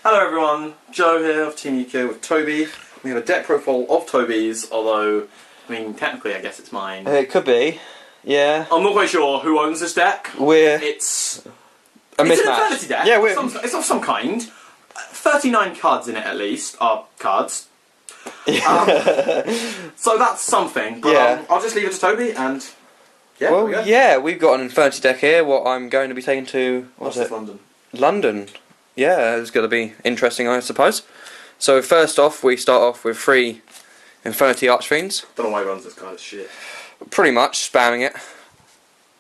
Hello everyone, Joe here of Team UK with Toby. We have a deck profile of Toby's, although, I mean, technically I guess it's mine. It could be, yeah. I'm not quite sure who owns this deck. It's a mismatch. It's an Infernity deck, yeah, it's of some kind. 39 cards in it at least, are cards. So that's something, but yeah. I'll just leave it to Toby and... Yeah, well, yeah, we've got an Infernity deck here, what I'm going to be taking to... What's it? London. London. Yeah, it's going to be interesting, I suppose. So first off, we start off with 3 Infernity Archfiends. Don't know why he runs this kind of shit. Pretty much spamming it.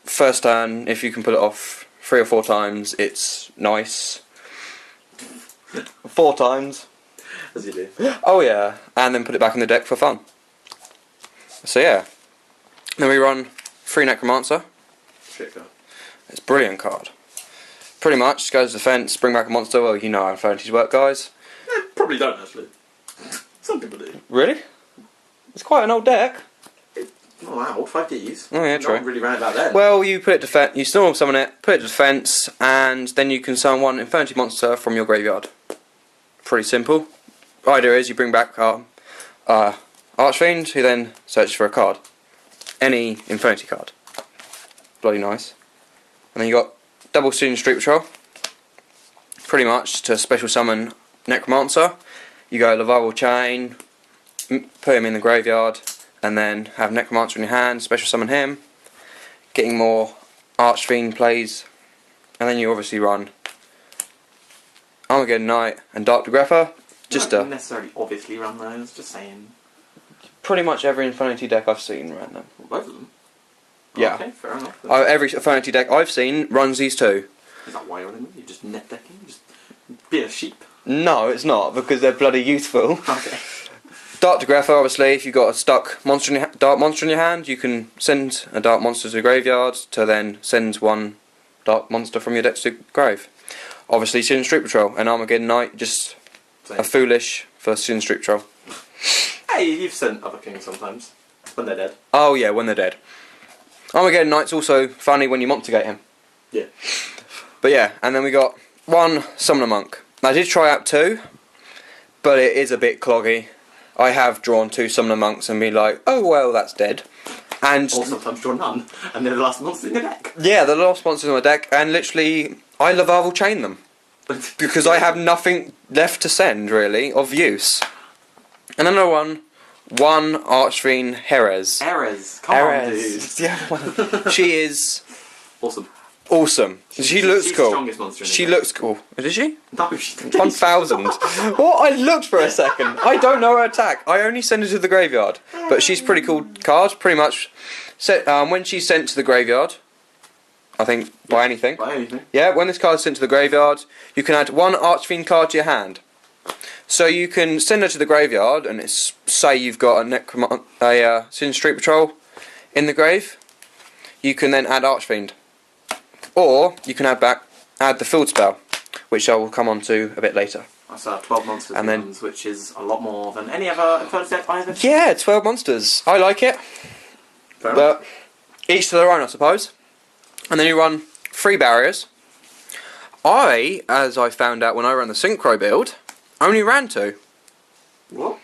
First turn, if you can pull it off 3 or 4 times, it's nice. 4 times. As you do. Oh yeah, and then put it back in the deck for fun. So yeah. Then we run 3 Necromancer. Shit card. It's a brilliant card. Pretty much, goes to defense, bring back a monster. Well, you know how Infirnity's work, guys. Probably don't, actually. Some people do. Really? It's quite an old deck. Not that old, 5Ds. Oh yeah, true. Not really ran it back then. Well, you put it you storm summon it, put it to defense, and then you can summon 1 Infernity monster from your graveyard. Pretty simple. The idea is you bring back Archfiend, who then searches for a card. Any Infernity card. Bloody nice. And then you got double Student Street Patrol. Pretty much to special summon Necromancer. You go Laval Chain, put him in the graveyard, and then have Necromancer in your hand, special summon him. Getting more Archfiend plays. And then you obviously run Armageddon Knight and Dark Degrapher. Just don't necessarily obviously run those, just saying. Pretty much every Infernity deck I've seen ran them. Both of them? Yeah. Okay, fair enough. Every Infernity deck I've seen runs these 2. Is that why you're running them? You're just net decking? Just be a sheep? No, it's not, because they're bloody useful. Okay. Dark Degrapher, obviously, if you've got a stuck monster dark monster in your hand, you can send a dark monster to the graveyard to then send 1 dark monster from your deck to the grave. Obviously, Student Street Patrol and Armageddon Knight, just Same. a foolish for Student Street Patrol. Hey, you've sent other kings sometimes. When they're dead. Oh yeah, when they're dead. Armageddon Knight's also funny when you monster-gate him. Yeah. But yeah, and then we got 1 Summoner Monk. I did try out 2, but it is a bit cloggy. I have drawn 2 Summoner Monks and be like, oh well, that's dead. And or sometimes draw none, and they're the last monster in your deck. yeah, the last monsters in my deck, and literally, I Laval Chain them. Because I have nothing left to send, really, of use. And then another one Archfiend Herez. Erez, come on, dude. The other one. She is Awesome. awesome. She looks she's cool. The strongest monster in the She deck. looks cool. Is she? No, she's 1,000. What? I looked for a second. I don't know her attack. I only send her to the graveyard. But she's a pretty cool card. Pretty much. When she's sent to the graveyard, I think by anything. By anything. Yeah, when this card is sent to the graveyard, you can add 1 Archfiend card to your hand. So you can send her to the graveyard, and it's say you've got a Sin Street Patrol in the grave. You can then add Archfiend, or you can add the field spell, which I will come on to a bit later. That's 12 monsters, And then- which is a lot more than any other Infernity deck I've ever. Yeah, 12 monsters. I like it, Fair enough. but each to their own, I suppose. And then you run 3 barriers. As I found out when I ran the Synchro build, only ran 2. What?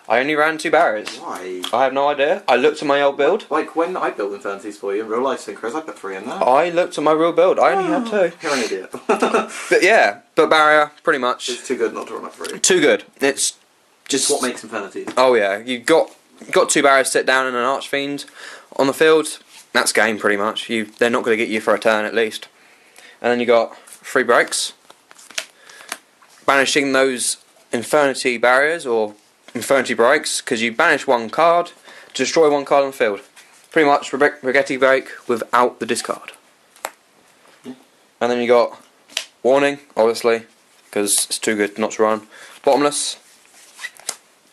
I only ran 2 barriers. Why? I have no idea. I looked at my old build. Like when I built Infirnities for you in real life synchros, I put 3 in there. I looked at my real build. I only had 2. You're an idiot. But yeah, but barrier, pretty much. It's too good not to run a 3. Too good. It's Just what makes Infernity. oh yeah, you got 2 barriers set down and an Archfiend on the field. That's game pretty much. They're not going to get you for a turn at least. And then you got 3 breaks. Banishing those Infernity barriers or Infernity breaks, because you banish 1 card to destroy 1 card on the field. Pretty much Rigetti break without the discard. Yeah. And then you got Warning, obviously, because it's too good not to run. Bottomless,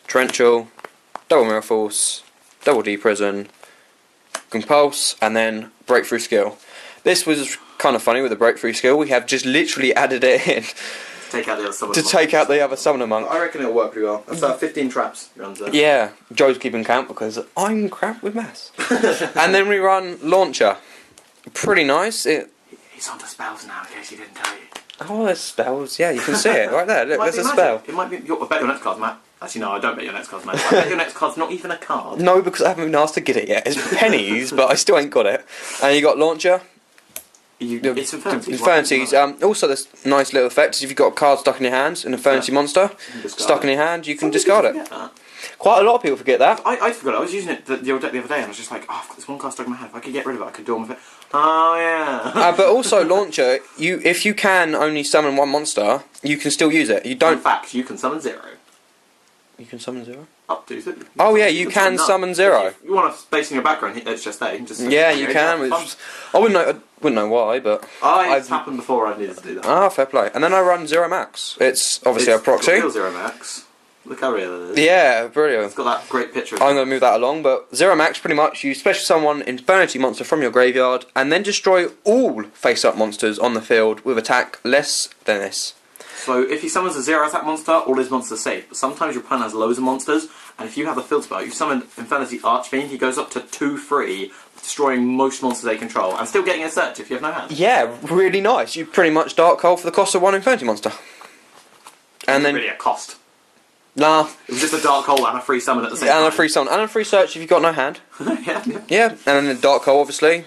Torrential, Double Mirror Force, Double D Prison, Compulse, and then Breakthrough Skill. This was kind of funny with the Breakthrough Skill. We have just literally added it in Take out the other summoner to monk. take out the other Summoner Monk. I reckon it'll work pretty well. That's about 15 traps he runs there. Yeah, Joe's keeping count because I'm crap with maths. And then we run Launcher. Pretty nice. He's onto spells now, in case he didn't tell you. Oh, there's spells. Yeah, you can see it right there. Look, Might there's be a magic. spell. It might be. I bet your next card's Matt. Actually, no, I don't bet your next card's Matt. I bet your next card's not even a card. No, because I haven't been asked to get it yet. It's pennies, but I still ain't got it. And you got launcher. It's Infernity. Infirnities. Also, this nice little effect is if you've got a card stuck in your hands, an Infernity monster stuck in your hand, you can discard it. Quite a lot of people forget that. I forgot it. I was using it the other day and I was just like, oh, I've got this one card stuck in my hand. If I could get rid of it, I could do it with it. Oh, yeah. But also, launcher, if you can only summon one monster, you can still use it. You don't. In fact, you can summon 0. You can summon 0? Up to 0. Oh, yeah, you can summon 0. If you want to space in your background, it's just there. You can just Yeah, you can. I wouldn't know why, but it's happened before. I needed to do that. Ah, fair play. And then I run 0 max. It's obviously a proxy. Real 0 max. Look how real it is. Yeah, brilliant. It's got that great picture. I'm going to move that along, but 0 max pretty much you special summon Infernity monster from your graveyard and then destroy all face-up monsters on the field with attack less than this. So if he summons a 0 attack monster, all his monsters are safe. But sometimes your opponent has loads of monsters, and if you have the field spell, you summon Infernity Archfiend, he goes up to 2/3, destroying most monsters they control, and still getting a search if you have no hand. Yeah, really nice. You pretty much dark hole for the cost of 1 Infernity monster. And then really a cost. Nah. It was just a dark hole and a free summon at the same time. And a free summon. And a free search if you've got no hand. yeah. Yeah. And then the dark hole, obviously.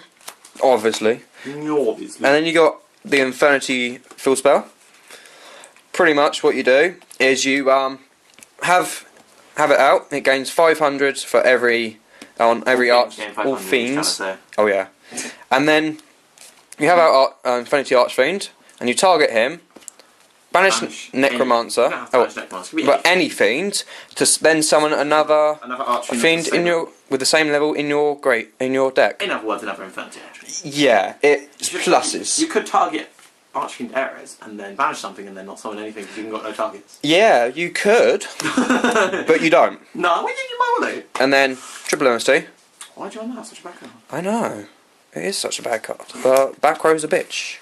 Obviously. Obviously. And then you got the Infernity field spell. Pretty much what you do is you have it out. It gains 500 for every arch, all fiends. Oh yeah. And then you have out Infernity Archfiend, and you target him. Banish Necromancer, but any fiend to then summon another fiend with the same level in your deck. In other words, another Infernity. Yeah, it's pluses. You could target Archfiend Errors and then banish something and then not summon anything because you've got no targets. Yeah, you could, but you don't. No, you might want to. And then Triple MST. Why do you want that? Such a bad card. I know, it is such a bad card. But back row's a bitch.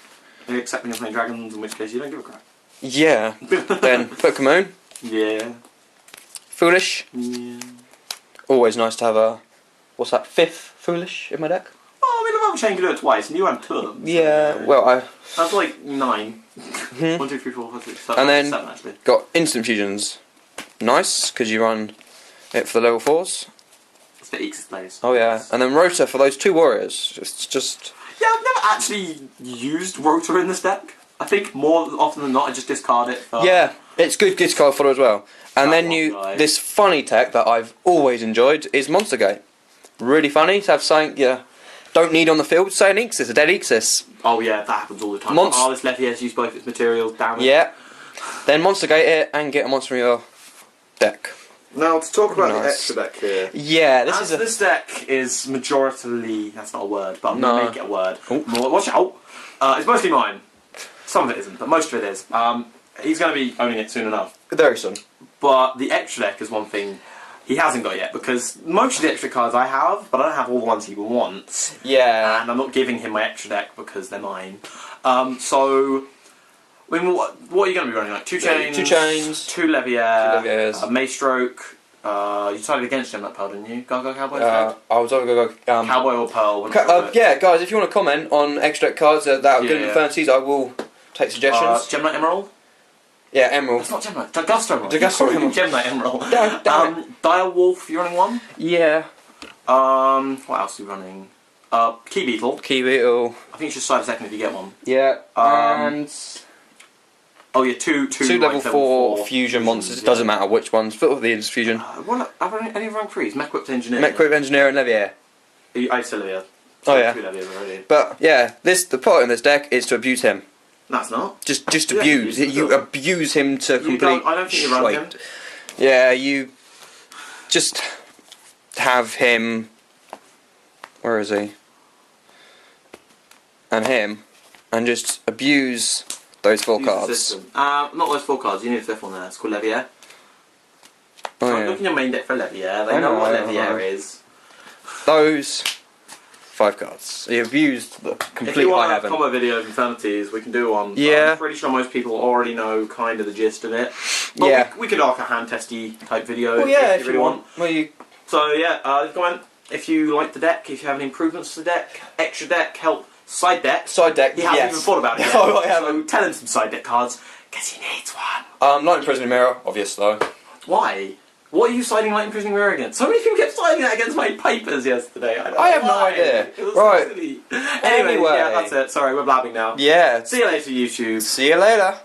Except when you're playing dragons, in which case you don't give a crap. Yeah. Then Pokemon. Yeah. Foolish. Yeah. Always nice to have a 5th Foolish in my deck. Oh, I mean, I'm saying you do it twice, and you have turns. Yeah. So, well, that's like 9. 1, 2, 3, 4, 5, 6, 7. And then 7, actually. Got instant fusions. Nice, because you run it for the level 4s. It's the Eeks plays. Oh yeah. And then Rota for those 2 warriors. Just. Yeah, I've never actually used Rota in this deck. I think more often than not I just discard it. Yeah, it's good discard fodder as well. And then this funny tech that I've always enjoyed is Monster Gate. Really funny to have something you don't need on the field. Say an Ixis, a dead Ixis. Oh yeah, that happens all the time. This Levia's use both its materials, damn it. Yeah. Then Monster Gate it and get a monster from your deck. Now to talk about the extra deck here. Yeah, this deck is majoritarily, that's not a word, but I'm going to make it a word. Watch out. It's mostly mine. Some of it isn't, but most of it is. He's going to be owning it soon enough. Very soon. But the extra deck is one thing he hasn't got yet, because most of the extra cards I have, but I don't have all the ones he wants. Yeah. And I'm not giving him my extra deck because they're mine. So, I mean, what are you going to be running? Like 2 chains, 2 Leviair, a Maystroke. You decided against him that Pearl, didn't you? Gaga Cowboy? I was either going to go Cowboy or Pearl. yeah, guys, if you want to comment on extra deck cards that are good in Infirnities, I will take suggestions. Gemini Emerald? Yeah, Emerald. It's not Gemini. Dagusto Emerald. Dagusto Emerald. Gemini Emerald. Dire Wolf, you're running one? Yeah. What else are you running? Key Beetle. Key Beetle. I think you should decide a second if you get one. Yeah. And... Oh yeah, two level 4 fusion monsters. It doesn't matter which ones. But the fusion. Have any rank 3s? Mech-Whipped Engineer. Mech-Whipped Engineer and Leviair. I said Leviair. Oh yeah. 2 Leviairs already. But yeah, the point in this deck is to abuse him. That's not. Just abuse. You abuse him to complete. I don't think you run him. Yeah, you just have him. Where is he? And him, and just abuse those 4 cards. Not those 4 cards. You need a 5th one there. It's called Leviair. Look in your main deck for Leviair. They know what Leviair is. Those 5 cards. He abused the complete high heaven. If you want a combo video of Infirnities, we can do one. Yeah. I'm pretty sure most people already know kind of the gist of it. But yeah. We could arc a hand testy type video if you really want. So yeah, comment if you like the deck, if you have any improvements to the deck, extra deck, help Side deck. Side deck, He hasn't even thought about it yet. No, I haven't. So tell him some side deck cards, because he needs one. Lightning Prisoning Mirror, obvious though. Why? What are you siding Lightning Prisoning Mirror against? So many people kept siding that against my papers yesterday. I have no idea. It was right. So silly. Anyway, yeah, that's it. Sorry, we're blabbing now. Yeah. See you later, YouTube. See you later.